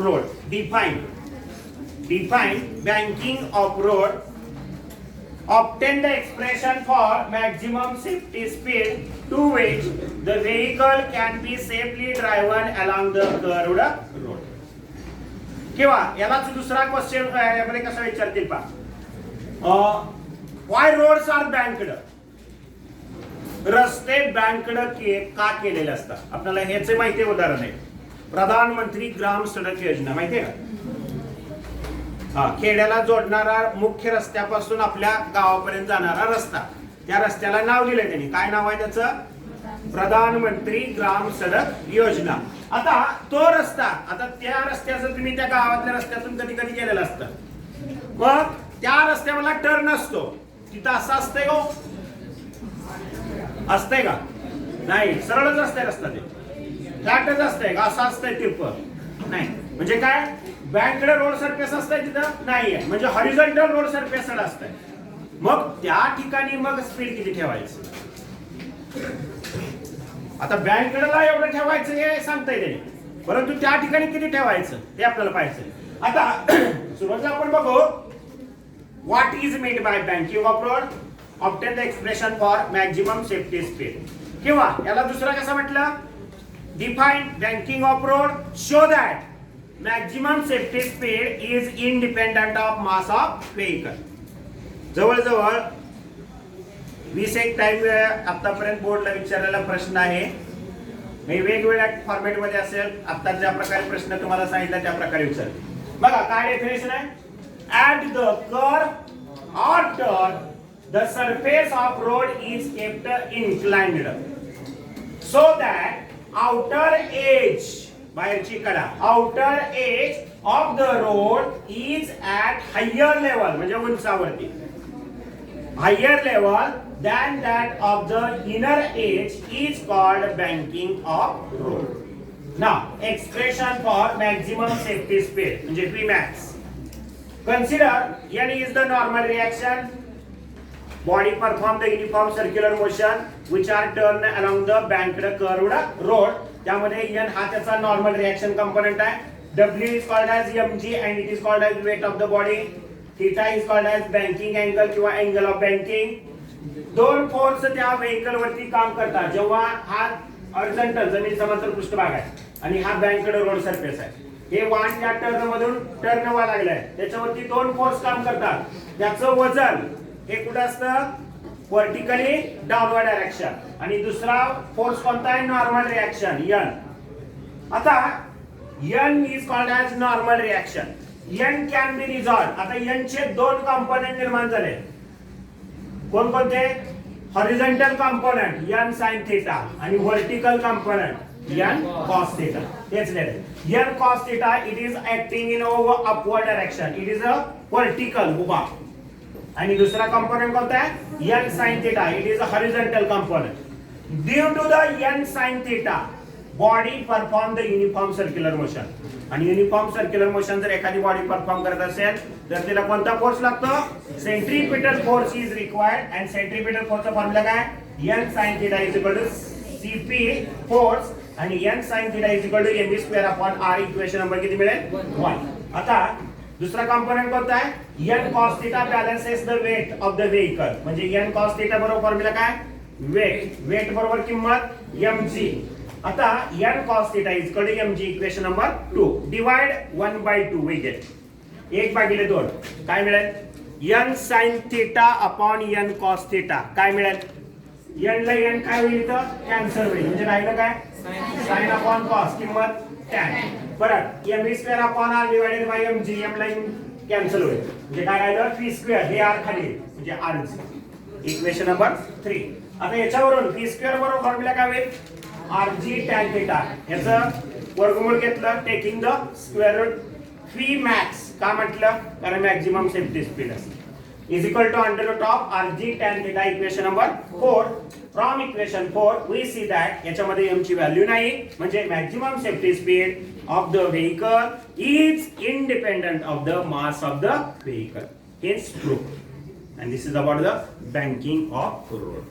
road. Define banking of road. Obtain the expression for maximum safety speed to which the vehicle can be safely driven along the curved road. किंवा यालाच दुसरा question यामध्ये कसा विचारतील पहा. Why roads are banked? रस्ते बँकड का केलेले असतात? आपल्याला ह्याचे माहिती उदाहरण आहे. प्रधानमंत्री ग्राम सडक योजना माहिती आहे का? खेड्याला जोडणारा मुख्य रस्त्यापासून आपल्या गावापर्यंत जाणारा रस्ता, त्या रस्त्याला नाव दिलंय त्यांनी. काय नाव आहे त्याचं? प्रधानमंत्री ग्राम सडक योजना. आता तो रस्ता, आता त्या रस्त्याचं तुम्ही त्या गावातल्या रस्त्यातून कधी कधी गेलेलं असतं, मग त्या रस्त्याला टर्न असतो, तिथं असं असतंय का? असतंय का? नाही, सरळच असतंय रस्ता, ते फ्लॅटच असतंय का? असं असतंय टिप नाही. म्हणजे काय? बँकड रोड सरफेस असतंय तिथं नाहीये, म्हणजे हॉरिझॉन्टल रोड सरफेस असतंय. मग त्या ठिकाणी मग स्पीड किती ठेवायचं? आता बँककडला एवढं ठेवायचं हे सांगताय त्याने, परंतु त्या ठिकाणी किती ठेवायचं हे आपल्याला पाहिजे. आता सुरुवातीला आपण बघू what is made by banking of road. Obtain the expression for maximum safety speed. किंवा याला दुसरा कसं म्हटलं? Define banking of road. Show that maximum safety speed is independent of mass of vehicle. जवळजवळ 20 टाइम आतापर्यंत बोर्डला विचारलेला प्रश्न आहे. वेगवेगळ्या फॉर्मॅट मध्ये असेल. आता ज्या प्रकारे प्रश्न तुम्हाला सांगितला त्या प्रकारे विचार. बघा काय डेफिनेशन आहे. At the curve or turn the surface of road is kept inclined so that outer edge, बाहेरची कडा, outer edge of the road is at higher level, म्हणजे उंचावरती, higher level than that of the inner edge is called banking of road. Now expression for maximum safety speed म्हणजे Pmax. Consider n is the normal reaction. Body perform the uniform circular motion which are turned along the banked curved road. त्यामध्ये n हा त्याचा normal reaction component आहे. W is called as mg and it is called as weight of the body. Theta is called as banking angle किंवा angle of banking. दोन force त्या vehicle वरती काम करतात. जेव्हा हा हॉरिझॉन्टल जमीन समांतर पृष्ठभाग आहे आणि हा बँकड रोड सरफेस आहे, हे वाहन त्या टर्न मधून टर्न व्हायला लागलाय, त्याच्यावरती दोन फोर्स काम करतात. त्याचं वजन हे कुठं असतं? Vertically downward direction. आणि दुसरा फोर्स कोणता आहे? Normal reaction n. आता n is called as normal reaction. n can be resolved. आता n चे दोन कंपोनेंट निर्माण झाले. कोणकोणते? Horizontal component n sin theta आणि vertical component n cos theta. तेच लिहिले. n cos theta it is acting in upward direction, it is a vertical उभा. आणि दुसरा कंपोनेंट कोणता आहे? n sin theta, it is a horizontal component. Due to the n sin theta body perform the uniform circular motion. आणि uniform circular motion जर एखादी body perform करत असेल तर तिला कोणता फोर्स लागतो? Centripetal force is required. And centripetal फोर्सचा फॉर्म्युला काय? n sin theta is equal to cp force आणि n sin theta is equal to mv square upon r. Equation number किती मिळेल? 1. आता दुसरा कंपोनेंट कोणता आहे? n cos theta balances the weight of the vehicle. म्हणजे n cos theta बरोबर formula काय? वेट. वेट बरोबर किंमत mg. आता n cos theta is equal to mg. Equation number 2. Divide 1/2 we get 1/2. काय मिळेल? n sin theta upon n cos theta काय मिळेल? n ला n काय होईल? इथं कॅन्सल होईल. म्हणजे राहिलं काय? sin अपॉन cos किंमत tan. परत mv square upon r divided by mg. m ला कॅन्सल होईल. म्हणजे काय राहिलं? v स्क्वेअर हे r खाली म्हणजे rg. Equation number 3. आता याच्यावरून v स्क्वेअर बरोबर फॉर्म्युला काय होईल? rg tan theta. याचं वर्गमूळ घेतलं taking the square root. v max का म्हटलं? कारण मॅक्झिमम सेफ्टी स्पीड असते. Is equal to under root of rg tan theta. Equation number 4. From equation 4 we see that याच्यामध्ये m ची व्हॅल्यू नाही, म्हणजे maximum safety speed of the vehicle is independent of the mass of the vehicle. हेच proof. And this is about the banking of road.